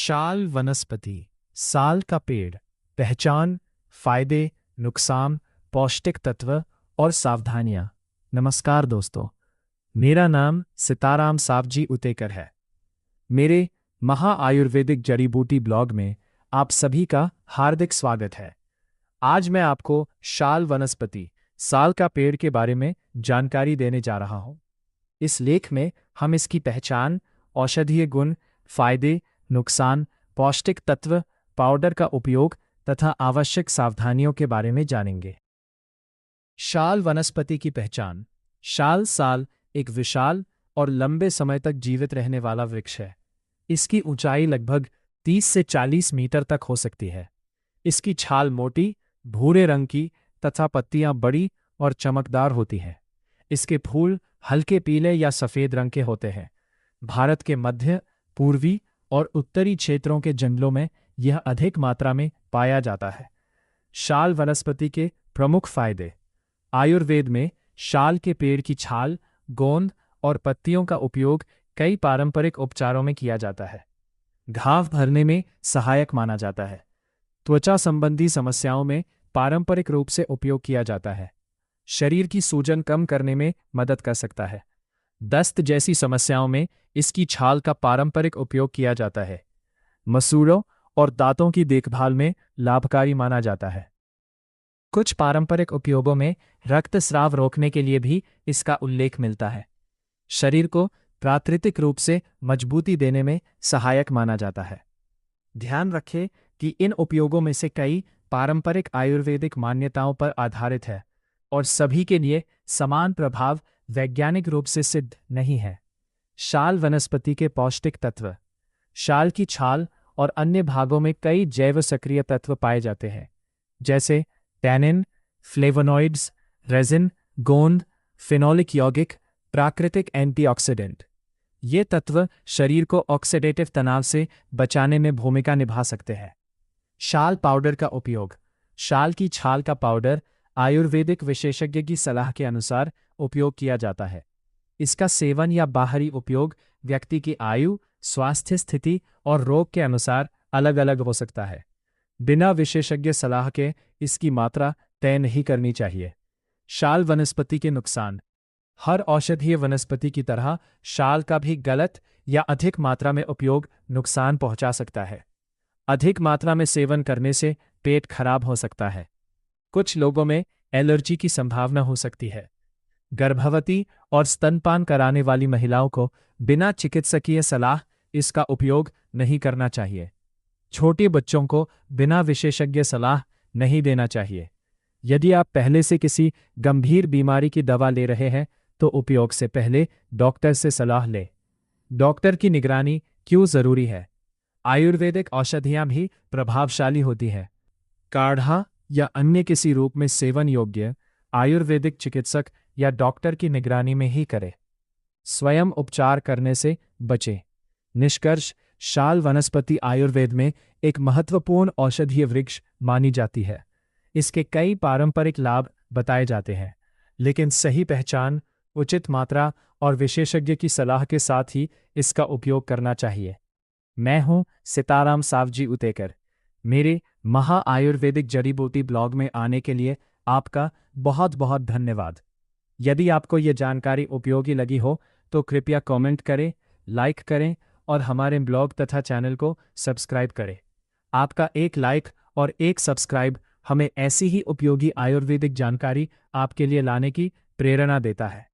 शाल वनस्पति, साल का पेड़। पहचान, फायदे, नुकसान, पौष्टिक तत्व और सावधानियां। नमस्कार दोस्तों, मेरा नाम सीताराम सावजी उतेकर है। मेरे महा आयुर्वेदिक जड़ी बूटी ब्लॉग में आप सभी का हार्दिक स्वागत है। आज मैं आपको शाल वनस्पति, साल का पेड़ के बारे में जानकारी देने जा रहा हूं। इस लेख में हम इसकी पहचान, औषधीय गुण, फायदे, नुकसान, पौष्टिक तत्व, पाउडर का उपयोग तथा आवश्यक सावधानियों के बारे में जानेंगे। शाल वनस्पति की पहचान। शाल साल एक विशाल और लंबे समय तक जीवित रहने वाला वृक्ष है। इसकी ऊंचाई लगभग 30 से 40 मीटर तक हो सकती है। इसकी छाल मोटी, भूरे रंग की तथा पत्तियां बड़ी और चमकदार होती हैं। इसके फूल हल्के पीले या सफेद रंग के होते हैं। भारत के मध्य, पूर्वी और उत्तरी क्षेत्रों के जंगलों में यह अधिक मात्रा में पाया जाता है। शाल वनस्पति के प्रमुख फायदे। आयुर्वेद में शाल के पेड़ की छाल, गोंद और पत्तियों का उपयोग कई पारंपरिक उपचारों में किया जाता है। घाव भरने में सहायक माना जाता है। त्वचा संबंधी समस्याओं में पारंपरिक रूप से उपयोग किया जाता है। शरीर की सूजन कम करने में मदद कर सकता है। दस्त जैसी समस्याओं में इसकी छाल का पारंपरिक उपयोग किया जाता है। मसूड़ों और दांतों की देखभाल में लाभकारी माना जाता है। कुछ पारंपरिक उपयोगों में रक्तस्राव रोकने के लिए भी इसका उल्लेख मिलता है। शरीर को प्राकृतिक रूप से मजबूती देने में सहायक माना जाता है। ध्यान रखें कि इन उपयोगों में से कई पारंपरिक आयुर्वेदिक मान्यताओं पर आधारित है और सभी के लिए समान प्रभाव वैज्ञानिक रूप से सिद्ध नहीं है। शाल वनस्पति के पौष्टिक तत्व। शाल की छाल और अन्य भागों में कई जैव सक्रिय तत्व पाए जाते हैं, जैसे टैनिन, फ्लेवोनॉइड्स, रेजिन, गोंद, फिनोलिक यौगिक, प्राकृतिक एंटीऑक्सीडेंट। ये तत्व शरीर को ऑक्सीडेटिव तनाव से बचाने में भूमिका निभा सकते हैं। शाल पाउडर का उपयोग। शाल की छाल का पाउडर आयुर्वेदिक विशेषज्ञ की सलाह के अनुसार उपयोग किया जाता है। इसका सेवन या बाहरी उपयोग व्यक्ति की आयु, स्वास्थ्य स्थिति और रोग के अनुसार अलग अलग हो सकता है। बिना विशेषज्ञ सलाह के इसकी मात्रा तय नहीं करनी चाहिए। शाल वनस्पति के नुकसान। हर औषधीय वनस्पति की तरह शाल का भी गलत या अधिक मात्रा में उपयोग नुकसान पहुंचा सकता है। अधिक मात्रा में सेवन करने से पेट खराब हो सकता है। कुछ लोगों में एलर्जी की संभावना हो सकती है। गर्भवती और स्तनपान कराने वाली महिलाओं को बिना चिकित्सकीय सलाह इसका उपयोग नहीं करना चाहिए। छोटे बच्चों को बिना विशेषज्ञ सलाह नहीं देना चाहिए। यदि आप पहले से किसी गंभीर बीमारी की दवा ले रहे हैं तो उपयोग से पहले डॉक्टर से सलाह लें। डॉक्टर की निगरानी क्यों जरूरी है? आयुर्वेदिक औषधियां भी प्रभावशाली होती हैं। काढ़ा या अन्य किसी रूप में सेवन योग्य आयुर्वेदिक चिकित्सक या डॉक्टर की निगरानी में ही करें। स्वयं उपचार करने से बचें। निष्कर्ष, शाल वनस्पति आयुर्वेद में एक महत्वपूर्ण औषधीय वृक्ष मानी जाती है। इसके कई पारंपरिक लाभ बताए जाते हैं, लेकिन सही पहचान, उचित मात्रा और विशेषज्ञ की सलाह के साथ ही इसका उपयोग करना चाहिए। मैं हूं सीताराम सावजी उतेकर। मेरे महा आयुर्वेदिक जड़ी बूटी ब्लॉग में आने के लिए आपका बहुत बहुत धन्यवाद। यदि आपको ये जानकारी उपयोगी लगी हो तो कृपया कमेंट करें, लाइक करें और हमारे ब्लॉग तथा चैनल को सब्सक्राइब करें। आपका एक लाइक और एक सब्सक्राइब हमें ऐसी ही उपयोगी आयुर्वेदिक जानकारी आपके लिए लाने की प्रेरणा देता है।